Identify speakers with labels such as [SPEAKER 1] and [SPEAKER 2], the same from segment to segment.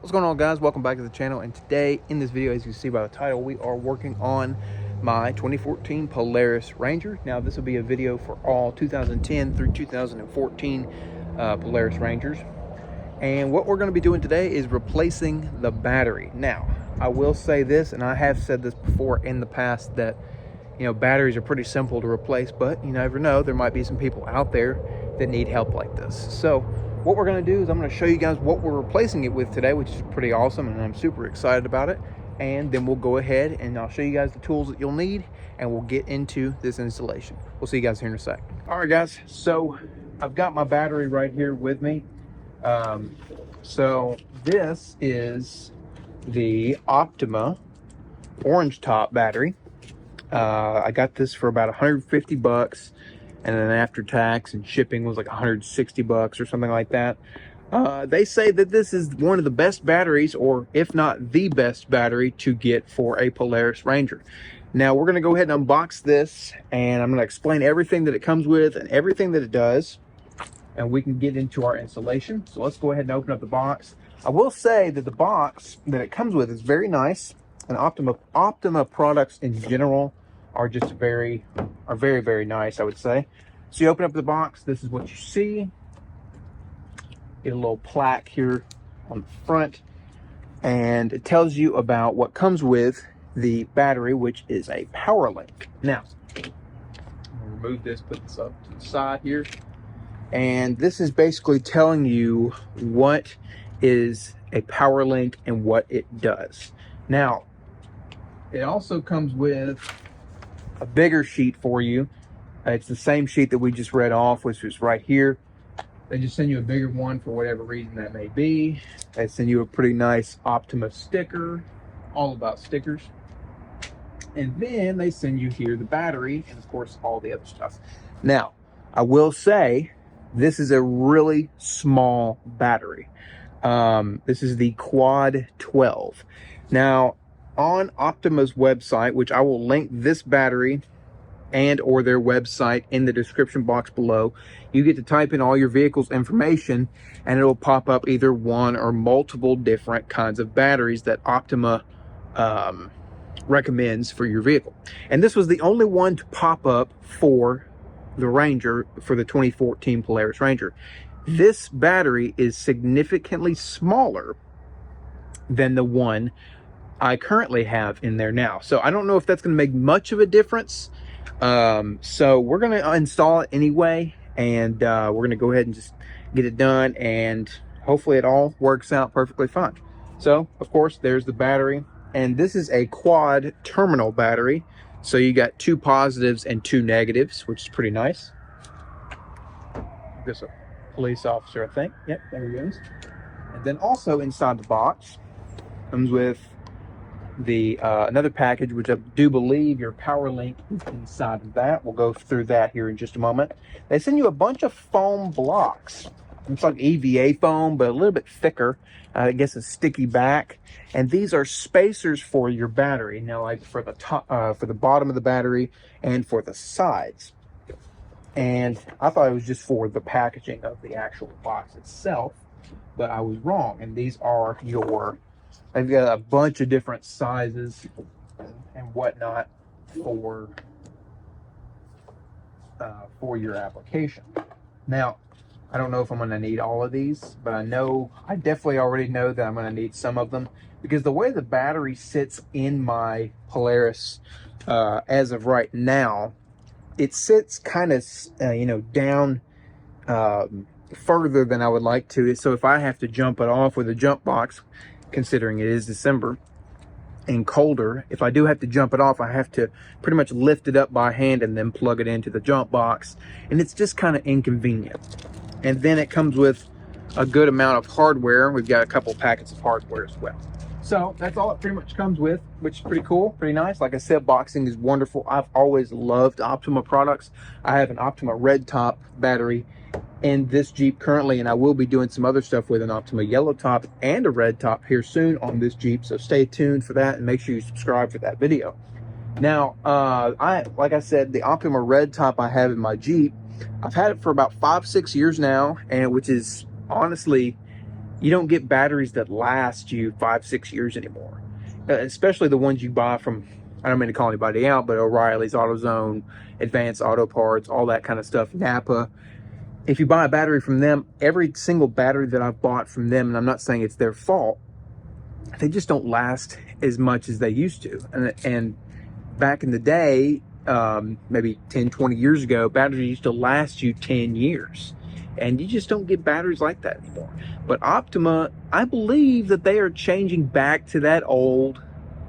[SPEAKER 1] What's going on, guys? Welcome back to the channel, and today in this video, as you see by the title, we are working on my 2014 Polaris Ranger. Now this will be a video for all 2010 through 2014 Polaris Rangers, and what we're going to be doing today is replacing the battery. Now I will say this, and I have said this before in the past, that batteries are pretty simple to replace, but you never know, there might be some people out there that need help like this. So what we're going to do is I'm going to show you guys what we're replacing it with today, which is pretty awesome, and I'm super excited about it. And then we'll go ahead and I'll show you guys the tools that you'll need, and we'll get into this installation. We'll see you guys here in a sec. All right, guys, so I've got my battery right here with me. So this is the Optima OrangeTop battery. I got this for about 150 bucks. And then after tax and shipping was like 160 bucks or something like that. They say that this is one of the best batteries, or if not the best battery, to get for a Polaris Ranger. Now we're going to go ahead and unbox this, and I'm going to explain everything that it comes with and everything that it does, and we can get into our installation. So let's go ahead and open up the box. I will say that the box that it comes with is very nice, and Optima products in general are just very, very nice, I would say. So you open up the box, this is what you see. Get a little plaque here on the front, and it tells you about what comes with the battery, which is a power link. Now, I'll remove this, put this up to the side here. And this is basically telling you what is a power link and what it does. Now, it also comes with a bigger sheet for you. It's the same sheet that we just read off, which was right here. They just send you a bigger one for whatever reason that may be. They send you a pretty nice Optima sticker, all about stickers. And then they send you here the battery and of course all the other stuff. Now, I will say this is a really small battery. This is the Quad 12. Now, on Optima's website, which I will link this battery and or their website in the description box below, you get to type in all your vehicle's information, and it'll pop up either one or multiple different kinds of batteries that Optima recommends for your vehicle. And this was the only one to pop up for the Ranger, for the 2014 Polaris Ranger. This battery is significantly smaller than the one I currently have in there now. So I don't know if that's going to make much of a difference. So we're going to install it anyway, and we're going to go ahead and just get it done, and hopefully it all works out perfectly fine. So of course there's the battery, and this is a quad terminal battery. So you got 2 positives and 2 negatives, which is pretty nice. This is a police officer, I think. Yep, there he goes. And then also inside the box comes with the another package, which I do believe your power link is inside of that. We'll go through that here in just a moment. They send you a bunch of foam blocks. It's like EVA foam, but a little bit thicker. I guess a sticky back. And these are spacers for your battery. Now, like for the top, for the bottom of the battery, and for the sides. And I thought it was just for the packaging of the actual box itself, but I was wrong. And these are your, they've got a bunch of different sizes and whatnot for your application. Now, I don't know if I'm going to need all of these, but I definitely already know that I'm going to need some of them, because the way the battery sits in my Polaris as of right now, it sits kind of down further than I would like to. So if I have to jump it off with a jump box, considering it is December and colder, if I do have to jump it off, I have to pretty much lift it up by hand and then plug it into the jump box, and it's just kind of inconvenient. And then it comes with a good amount of hardware. We've got a couple packets of hardware as well. So that's all it pretty much comes with, which is pretty cool, pretty nice. Like I said, boxing is wonderful. I've always loved Optima products. I have an Optima red top battery in this Jeep currently, and I will be doing some other stuff with an Optima yellow top and a red top here soon on this Jeep. So stay tuned for that, and make sure you subscribe for that video. Now, like I said, the Optima red top I have in my Jeep, I've had it for about 5-6 years now, and which is honestly you don't get batteries that last you 5-6 years anymore, especially the ones you buy from, I don't mean to call anybody out, but O'Reilly's, AutoZone, Advanced Auto Parts, all that kind of stuff, Napa. If you buy a battery from them, every single battery that I've bought from them, and I'm not saying it's their fault, they just don't last as much as they used to. And back in the day, maybe 10-20 years ago, batteries used to last you 10 years, and you just don't get batteries like that anymore. But Optima, I believe that they are changing back to that old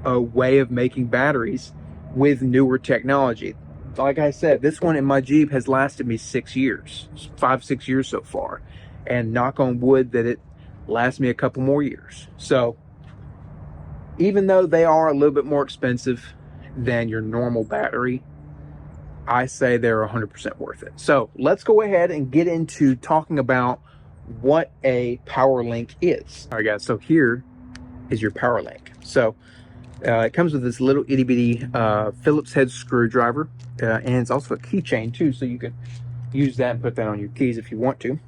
[SPEAKER 1] way of making batteries with newer technology. Like I said, this one in my Jeep has lasted me 6 years, 5-6 years so far, and knock on wood that it lasts me a couple more years. So even though they are a little bit more expensive than your normal battery, I say they're 100% worth it. So let's go ahead and get into talking about what a power link is. All right, guys, so here is your power link. So it comes with this little itty bitty Phillips head screwdriver, and it's also a keychain too, so you can use that and put that on your keys if you want to.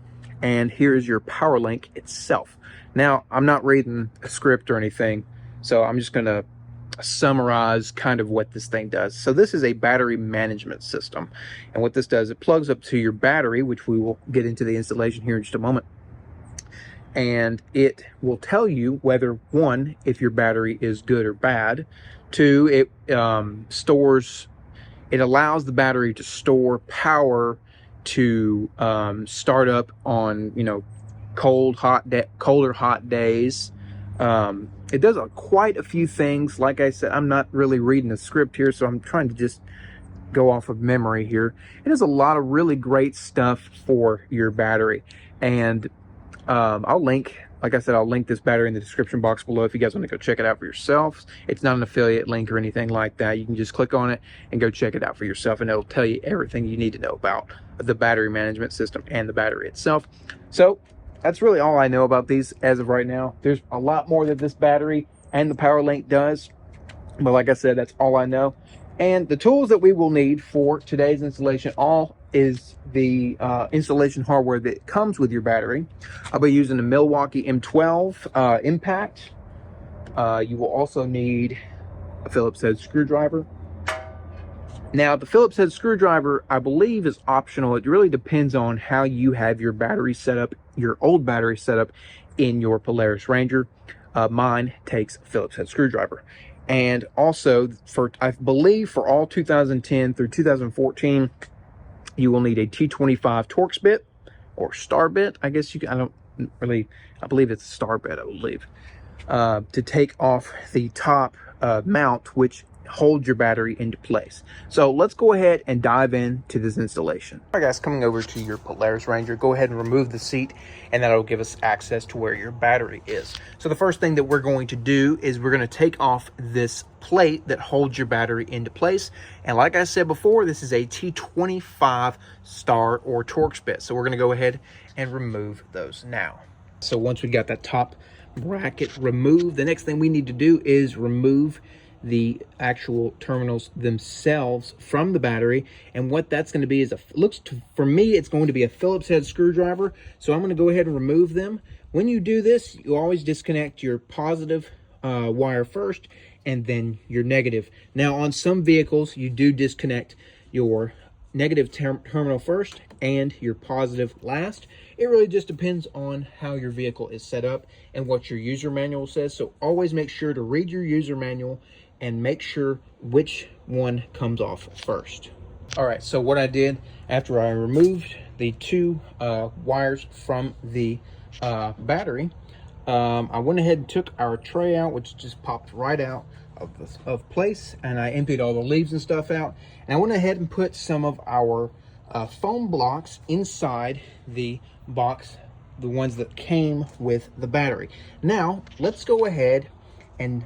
[SPEAKER 1] And here is your power link itself. Now, I'm not reading a script or anything, so I'm just gonna summarize kind of what this thing does. So this is a battery management system, and what this does, it plugs up to your battery, which we will get into the installation here in just a moment, and it will tell you whether, one, if your battery is good or bad. Two, it allows the battery to store power to start up on, you know, cold or hot days. It does quite a few things. Like I said, I'm not really reading a script here, so I'm trying to just go off of memory here. It does a lot of really great stuff for your battery, and I'll link this battery in the description box below if you guys want to go check it out for yourselves. It's not an affiliate link or anything like that. You can just click on it and go check it out for yourself, and it'll tell you everything you need to know about the battery management system and the battery itself. So that's really all I know about these as of right now. There's a lot more that this battery and the power link does, but like I said, that's all I know. And the tools that we will need for today's installation all is the installation hardware that comes with your battery. I'll be using the Milwaukee M12 Impact. You will also need a Phillips head screwdriver. Now, the Phillips head screwdriver, I believe, is optional. It really depends on how you have your battery set up, your old battery set up in your Polaris Ranger. Mine takes a Phillips head screwdriver. And also, I believe for all 2010 through 2014, you will need a T25 Torx bit, or star bit, I guess you can, I believe it's a star bit, I believe, to take off the top mount, which holds your battery into place. So let's go ahead and dive into this installation. All right, guys, coming over to your Polaris Ranger, go ahead and remove the seat, and that'll give us access to where your battery is. So the first thing that we're going to do is we're going to take off this plate that holds your battery into place. And like I said before, this is a T25 star or Torx bit. So we're going to go ahead and remove those now. So once we got that top bracket removed, the next thing we need to do is remove the actual terminals themselves from the battery. And what that's going to be is for me, it's going to be a Phillips head screwdriver. So I'm going to go ahead and remove them. When you do this, you always disconnect your positive wire first and then your negative. Now, on some vehicles, you do disconnect your negative terminal first and your positive last. It really just depends on how your vehicle is set up and what your user manual says. So always make sure to read your user manual and make sure which one comes off first. All right, so what I did after I removed the two wires from the battery, I went ahead and took our tray out, which just popped right out of place, and I emptied all the leaves and stuff out. And I went ahead and put some of our foam blocks inside the box, the ones that came with the battery. Now, let's go ahead and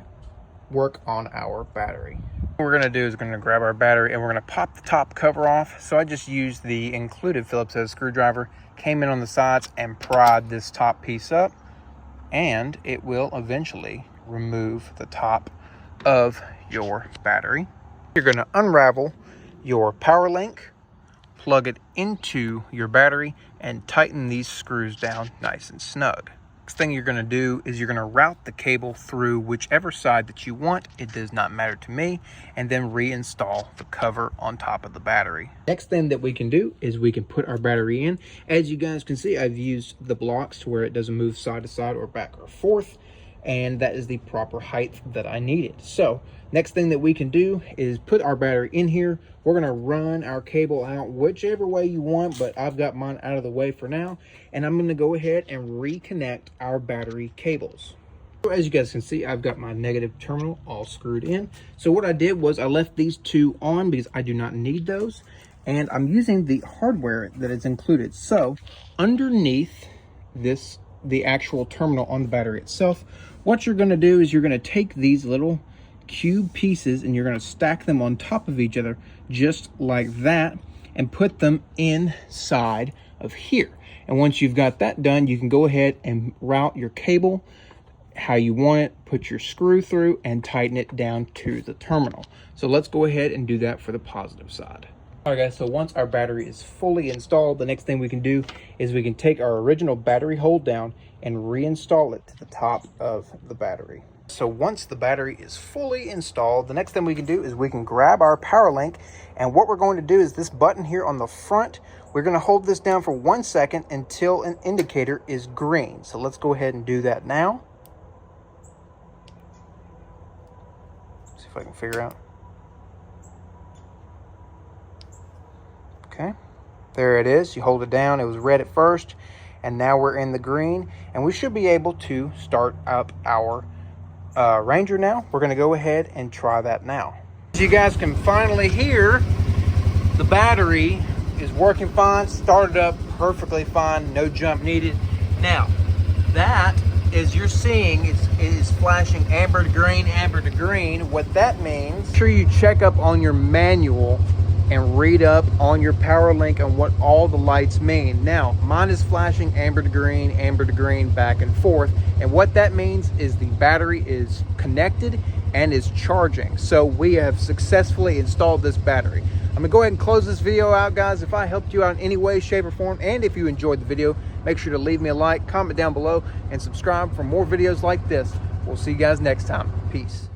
[SPEAKER 1] work on our battery. What we're going to do is we're going to grab our battery and we're going to pop the top cover off. So I just used the included Phillips head screwdriver, came in on the sides and pried this top piece up, and it will eventually remove the top of your battery. You're going to unravel your power link, plug it into your battery, and tighten these screws down nice and snug. Next thing you're going to do is you're going to route the cable through whichever side that you want. It does not matter to me. And then reinstall the cover on top of the battery. Next thing that we can do is we can put our battery in. As you guys can see, I've used the blocks to where it doesn't move side to side or back or forth. And that is the proper height that I needed. So next thing that we can do is put our battery in here. We're going to run our cable out whichever way you want, but I've got mine out of the way for now. And I'm going to go ahead and reconnect our battery cables. So as you guys can see, I've got my negative terminal all screwed in. So what I did was I left these two on because I do not need those. And I'm using the hardware that is included. So underneath the actual terminal on the battery itself, what you're going to do is you're going to take these little cube pieces and you're going to stack them on top of each other just like that and put them inside of here. And once you've got that done, you can go ahead and route your cable how you want it, put your screw through and tighten it down to the terminal. So let's go ahead and do that for the positive side. All right guys, so once our battery is fully installed, the next thing we can do is we can take our original battery hold down and reinstall it to the top of the battery. So once the battery is fully installed, the next thing we can do is we can grab our power link, and what we're going to do is this button here on the front, we're going to hold this down for 1 second until an indicator is green. So let's go ahead and do that now. See if I can figure out. Okay, there it is. You hold it down. It was red at first, and now we're in the green, and we should be able to start up our Ranger now. We're going to go ahead and try that now. As you guys can finally hear, the battery is working fine, started up perfectly fine, no jump needed. Now, that, as you're seeing, is flashing amber to green, amber to green. What that means, make sure you check up on your manual and read up on your power link on what all the lights mean. Now, mine is flashing amber to green, back and forth. And what that means is the battery is connected and is charging. So we have successfully installed this battery. I'm gonna go ahead and close this video out, guys. If I helped you out in any way, shape, or form, and if you enjoyed the video, make sure to leave me a like, comment down below, and subscribe for more videos like this. We'll see you guys next time. Peace.